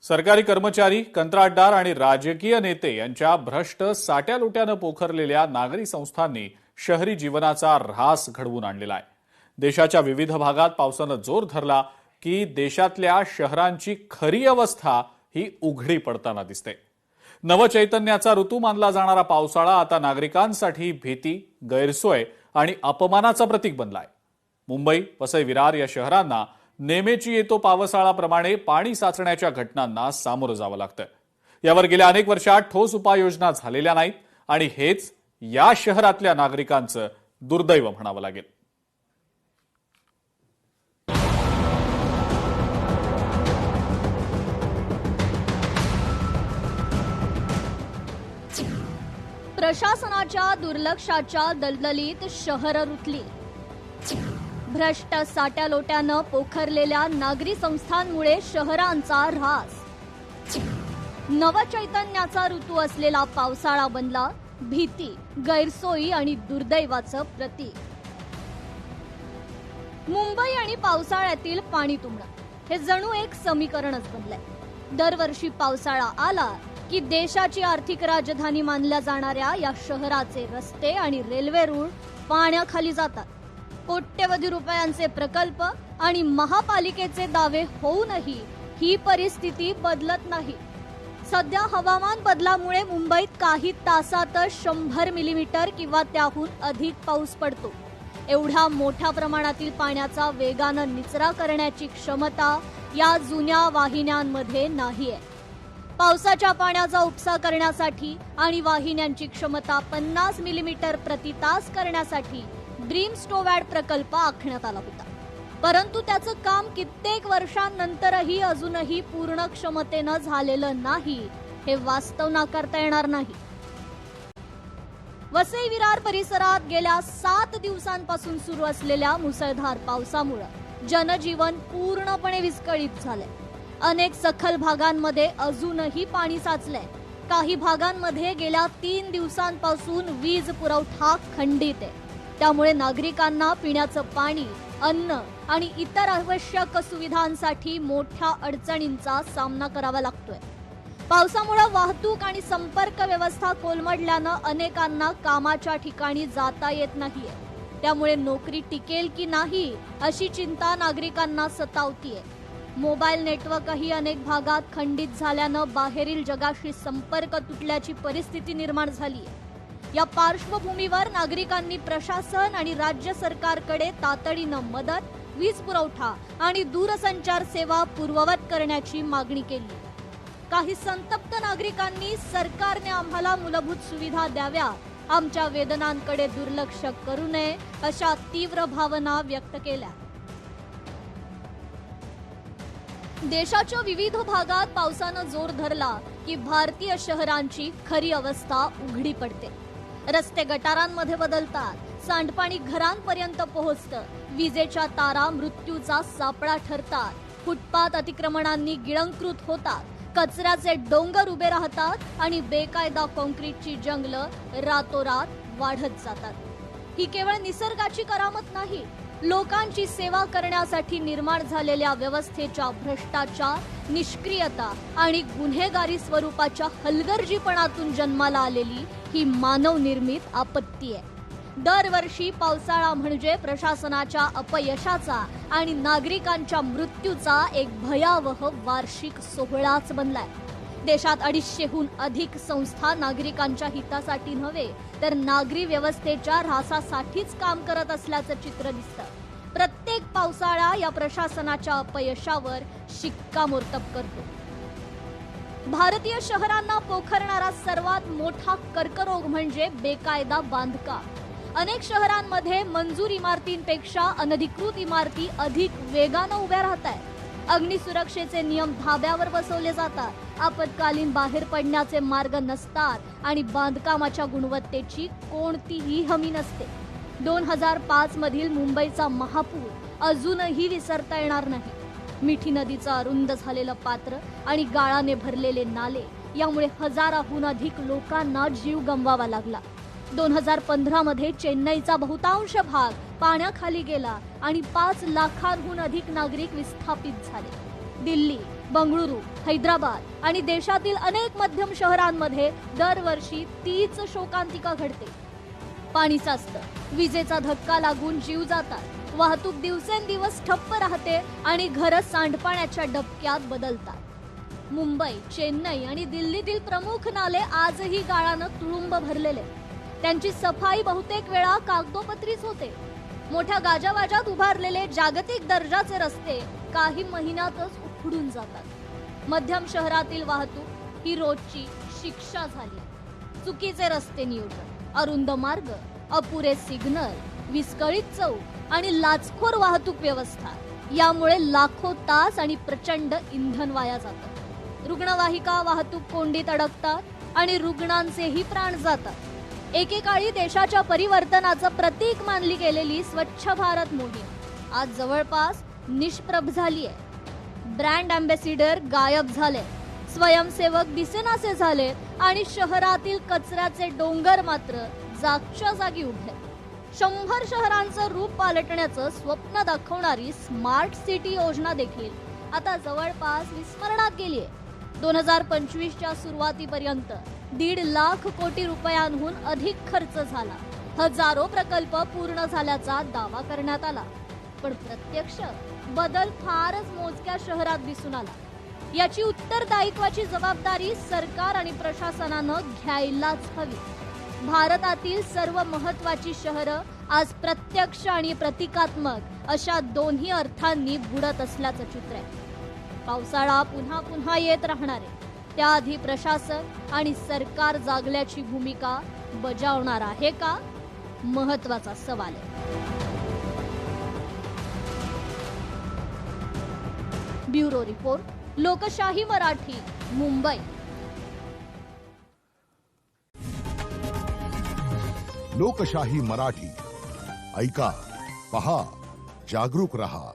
सरकारी कर्मचारी, कंत्राटदार आणि राजकीय नेते यांच्या भ्रष्ट साट्यालोट्यानं पोखरलेल्या नागरी संस्थांनी शहरी जीवनाचा ऱ्हास घडवून आणलेला आहे। देशाच्या विविध भागात पावसानं जोर धरला की देशातल्या शहरांची खरी अवस्था ही उघडी पडताना दिसते। नवचैतन्याचा ऋतू मानला जाणारा पावसाळा आता नागरिकांसाठी भीती, गैरसोय आणि अपमानाचं प्रतीक बनलाय। मुंबई, वसई, विरार या शहरांना नेमेची येतो पावसाळाप्रमाणे पाणी साचण्याच्या घटनांना सामोरं जावं लागतं। यावर गेल्या अनेक वर्षात ठोस उपाययोजना झालेल्या नाहीत आणि हेच या शहरातल्या नागरिकांचं दुर्दैव म्हणावं लागेल। प्रशासनाच्या दुर्लक्षाच्या दलदलीत शहरं रुतली। भ्रष्ट साट्यालोट्यानं पोखरलेल्या नागरी संस्थांमुळे शहरांचा ऱ्हास। नवचैतन्याचा ऋतू असलेला पावसाळा बनला भीती, गैरसोयी आणि दुर्दैवाचं प्रतीक। मुंबई आणि पावसाळ्यातील पाणी तुंबणं हे जणू एक समीकरणच बनलंय। दरवर्षी पावसाळा आला की देशाची आर्थिक राजधानी मानल्या जाणाऱ्या या शहराचे रस्ते आणि रेल्वे रूळ पाण्याखाली जातात। कोट्यवधी रुपयांचे प्रकल्प आणि महापालिकेचे दावे होऊनही ही परिस्थिती बदलत नाही। सध्या हवामान बदलामुळे मुंबईत काही तासातच 100 मिलीमीटर किंवा त्याहून अधिक पाऊस पडतो। एवढ्या मोठ्या प्रमाणातील पाण्याचा वेगानं निचरा करण्याची क्षमता या जुन्या वाहिन्यांमध्ये नाहीये। पावसाच्या पाण्याचा उपसा करण्यासाठी आणि वाहिन्यांची क्षमता 50 मिलीमीटर प्रति तास करण्यासाठी ड्रीमस्टोवॅड प्रकल्प आखण्यात आला होता, परंतु त्याचं काम कित्येक वर्षांनंतरही अजूनही पूर्ण क्षमतेनं झालेलं नाही हे वास्तव नाकारता येणार नाही। वसई विरार परिसरात गेल्या 7 दिवसांपासून सुरू असलेल्या मुसळधार पावसामुळे जनजीवन पूर्णपणे विस्कळीत झालंय। अनेक सखल भागांमध्ये अजूनही पाणी साचलंय। काही भागांमध्ये गेल्या 3 दिवसांपासून वीज पुरवठा खंडित आहे। त्यामुळे नागरिकांना पिण्याचं पाणी, अन्न आणि इतर आवश्यक सुविधांसाठी मोठ्या अडचणींचा सामना करावा लागतोय। पावसामुळे वाहतूक आणि संपर्क व्यवस्था कोलमडल्यानं अनेकांना कामाच्या ठिकाणी जाता येत नाहीये। त्यामुळे नोकरी टिकेल की नाही अशी चिंता नागरिकांना सतावतीये। मोबाईल नेटवर्कही अनेक भागात खंडित झाल्यानं बाहेरील जगाशी संपर्क तुटल्याची परिस्थिती निर्माण झाली आहे। या पार्श्वभूमीवर नागरिकांनी प्रशासन आणि राज्य सरकारकडे तातडीनं मदत, वीज पुरवठा आणि दूरसंचार सेवा पूर्ववत करण्याची मागणी केली। काही संतप्त नागरिकांनी सरकारने आम्हाला मूलभूत सुविधा द्याव्या, आमच्या वेदनांकडे दुर्लक्ष करू नये अशा तीव्र भावना व्यक्त केल्या। देशाच्या विविध भागात पावसानं जोर धरला की भारतीय शहरांची खरी अवस्था उघडी पडते। रस्ते गटारांमध्ये बदलतात, सांडपाणी घरांपर्यंत पोहोचतं, विजेच्या तारा मृत्यूचा सापळा ठरतात, फुटपाथ अतिक्रमणांनी गिळंकृत होतात, कचऱ्याचे डोंगर उभे राहतात आणि बेकायदा काँक्रीटची जंगलं रातोरात वाढत जातात। ही केवळ निसर्गाची करामत नाही, लोकांची सेवा करण्यासाठी निर्माण झालेल्या व्यवस्थेच्या भ्रष्टाचार, निष्क्रियता आणि गुन्हेगारी स्वरूपाच्या हलगर्जीपणातून जन्माला आलेली ही मानवनिर्मित आपत्ती आहे। दरवर्षी पावसाळा म्हणजे प्रशासनाच्या अपयशाचा आणि नागरिकांच्या मृत्यूचा एक भयावह वार्षिक सोहळाच बनलाय। देशात 250हून अधिक संस्था नागरिकांच्या हितासाठी नव्हे तर नागरी व्यवस्थेच्या ऱ्हासासाठीच काम करत असल्याचं चित्र दिसतं। प्रत्येक पावसाळा या प्रशासनाच्या अपयशावर शिक्कामोर्तब करतो। भारतीय शहरांना पोखरणारा सर्वात मोठा कर्करोग म्हणजे बेकायदा बांधकाम। अनेक शहरांमध्ये मंजूर इमारतींपेक्षा अनधिकृत इमारती अधिक वेगानं उभ्या राहतायत। अग्निसुरक्षेचे नियम धाब्यावर बसवले जातात, आपत्कालीन बाहेर पडण्याचे मार्ग नसतात आणि बांधकामाच्या गुणवत्तेची कोणतीही हमी नसते। 2005 मधील मुंबईचा महापूर अजूनही विसरता येणार नाही। मिठी नदीचं अरुंद झालेलं पात्र आणि गाळाने भरलेले नाले यामुळे हजाराहून अधिक लोकांना जीव गमवावा लागला। 2015 मध्ये चेन्नईचा बहुतांश भाग पाण्याखाली गेला आणि 5 लाखांहून अधिक नागरिक विस्थापित झाले। दिल्ली, बंगळुरू, हैदराबाद आणि देशातील अनेक मध्यम शहरांमध्ये दरवर्षी तीच शोकांतिका घडते. पाणी साचतं, विजेचा धक्का लागून जीव जातात, वाहतूक दिवसेंदिवस ठप्प राहते आणि घरं सांडपाण्याच्या डबक्यात बदलतात. मुंबई, चेन्नई आणि दिल्लीतील प्रमुख नाले आजही गाळानं तुडुंब भरलेले. त्यांची सफाई बहुतेक वेळा कागदोपत्रीच होते. मोठ्या गाजावाजात उभारलेले जागतिक दर्जाचे रस्ते काही महिन्यातच उखडून जातात. मध्यम शहरातील वाहतूक ही रोजची शिक्षा झाली. चुकीचे रस्ते नियोजन, अरुंद मार्ग, अपुरे सिग्नल, विस्कळीत चौक आणि लाचखोर वाहतूक व्यवस्था यामुळे लाखो तास आणि प्रचंड इंधन वाया जातं. रुग्णवाहिका वाहतूक कोंडीत अडकतात आणि रुग्णांचेही प्राण जातात. एकेकाळी देशाच्या परिवर्तनाचं प्रतीक मानली गेलेली स्वच्छ भारत मोहीम आज जवळपास निष्प्रभ झालीय. ब्रँड अँबॅसिडर गायब झाले, स्वयंसेवक दिसेनासे झाले आणि शहरातील कचऱ्याचे डोंगर मात्र जागच्या जागी उभे. 100 शहरांचं रूप पालटण्याचं स्वप्न दाखवणारी स्मार्ट सिटी योजना देखील आता जवळपास विस्मरणात गेलीय. 2025च्या सुरुवातीपर्यंत 1.5 लाख कोटी रुपयांहून अधिक खर्च झाला. हजारो प्रकल्प पूर्ण झाल्याचा दावा करण्यात आला, पण प्रत्यक्ष बदल फारच मोजक्या शहरात दिसून आला. याची उत्तरदायित्वाची जबाबदारी सरकार आणि प्रशासनानं घ्यायलाच हवी. भारतातील सर्व महत्वाची शहरं आज प्रत्यक्ष आणि प्रतिकात्मक अशा दोन्ही अर्थांनी बुडत असल्याचं चित्र आहे. पावसाळा पुन्हा पुन्हा येत राहणार आहे. त्याआधी प्रशासन आणि सरकार जागल्याची भूमिका बजावणार आहे का? महत्वाचा सवाल आहे. ब्युरो रिपोर्ट, लोकशाही मराठी, मुंबई. लोकशाही मराठी ऐका, पहा, जागरूक रहा.